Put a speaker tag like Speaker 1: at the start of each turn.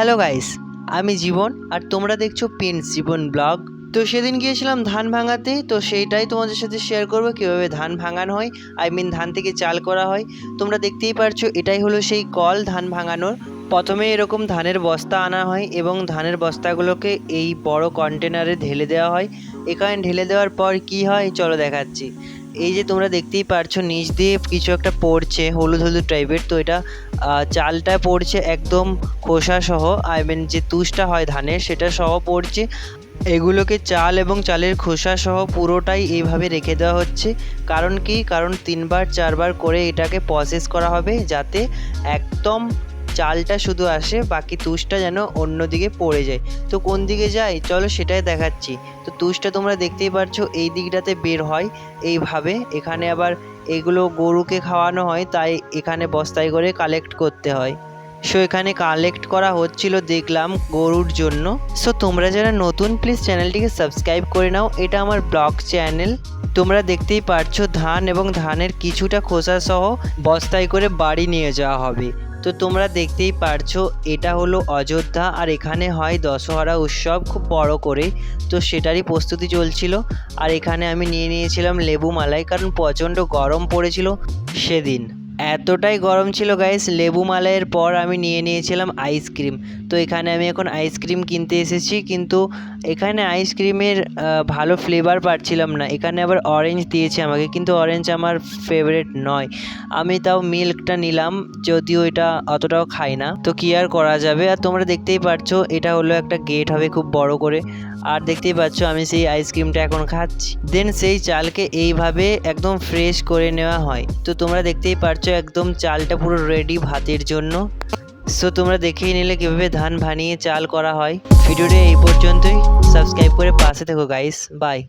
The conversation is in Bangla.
Speaker 1: হ্যালো গাইস, আমি জীবন আর তোমরা দেখছো প্রিন্স জীবন ব্লগ। তো সেদিন গিয়েছিলাম ধান ভাঙাতে, তো সেইটাই তোমাদের সাথে শেয়ার করবো কীভাবে ধান ভাঙানো হয়, ধান থেকে চাল করা হয়। তোমরা দেখতেই পারছো এটাই হলো সেই কল ধান ভাঙানোর। প্রথমে এরকম ধানের বস্তা আনা হয় এবং ধানের বস্তাগুলোকে এই বড় কন্টেনারে ঢেলে দেওয়া হয়। এখানে ঢেলে দেওয়ার পর কি হয় চলো দেখাচ্ছি। এই যে তোমরা দেখতেই পারছো নিচ দিয়ে কিছু একটা পড়ছে হলুদ হলুদ টাইপের, তো এটা চালটা পড়ছে একদম খোসা সহ, যে তুষটা হয় ধানের সেটা সহ পড়ছে। এগুলোকে চাল এবং চালের খোসা সহ পুরোটাই এইভাবে রেখে দেওয়া হচ্ছে। কারণ কি, কারণ 3বার 4বার করে এটাকে প্রসেস করা হবে যাতে একদম চালটা শুধু আসে, বাকি তুষটা যেন অন্যদিকে পড়ে যায়। তো কোন দিকে যায় চলো সেটাই দেখাচ্ছি। তো তুষটা তোমরা দেখতেই পারছো এই দিকটাতে বের হয় এইভাবে। এখানে আবার এগুলো গরুকে খাওয়ানো হয়, তাই এখানে বস্তায় করে কালেক্ট করতে হয়। সো এখানে কালেক্ট করা হচ্ছিল দেখলাম গরুর জন্য। সো তোমরা যারা নতুন প্লিজ চ্যানেলটিকে সাবস্ক্রাইব করে নাও, এটা আমার ব্লগ চ্যানেল। তোমরা দেখতেই পারছো ধান এবং ধানের কিছুটা খোসা সহ বস্তায় করে বাড়ি নিয়ে যাওয়া হবে। তো তোমরা দেখতেই পারছো এটা হলো অযোধ্যা, আর এখানে হয় দশহরা উৎসব খুব বড় করে। তো সেটারই প্রস্তুতি চলছিল। আর এখানে আমি নিয়ে নিয়েছিলাম লেবু মালাই, কারণ প্রচণ্ড গরম পড়েছিল সেদিন। এতটাই গরম ছিল গাইস, লেবু মালাইয়ের পর আমি নিয়ে নিয়েছিলাম আইসক্রিম। তো এখানে আমি এখন আইসক্রিম কিনতে এসেছি, কিন্তু এখানে আইসক্রিমের ভালো ফ্লেভার পাচ্ছিলাম না। এখানে আবার অরেঞ্জ দিয়েছে আমাকে, কিন্তু অরেঞ্জ আমার ফেভারিট নয়। আমি তাও মিল্কটা নিলাম, যদিও এটা অতটাও খাই না, তো কি আর করা যাবে। আর তোমরা দেখতেই পারছো এটা হলো একটা গেট হবে খুব বড় করে। আর দেখতেই পাচ্ছ আমি সেই আইসক্রিমটা এখন খাচ্ছি। দেন সেই চালকে এইভাবে একদম ফ্রেশ করে নেওয়া হয়। তো তোমরা দেখতেই পারছো একদম চালটা পুরো রেডি ভাতের জন্য। সো তোমরা দেখেই নিলে কীভাবে ধান ভানিয়ে চাল করা হয়। ভিডিওটা এই পর্যন্তই, সাবস্ক্রাইব করে পাশে থেকো গাইস, বাই।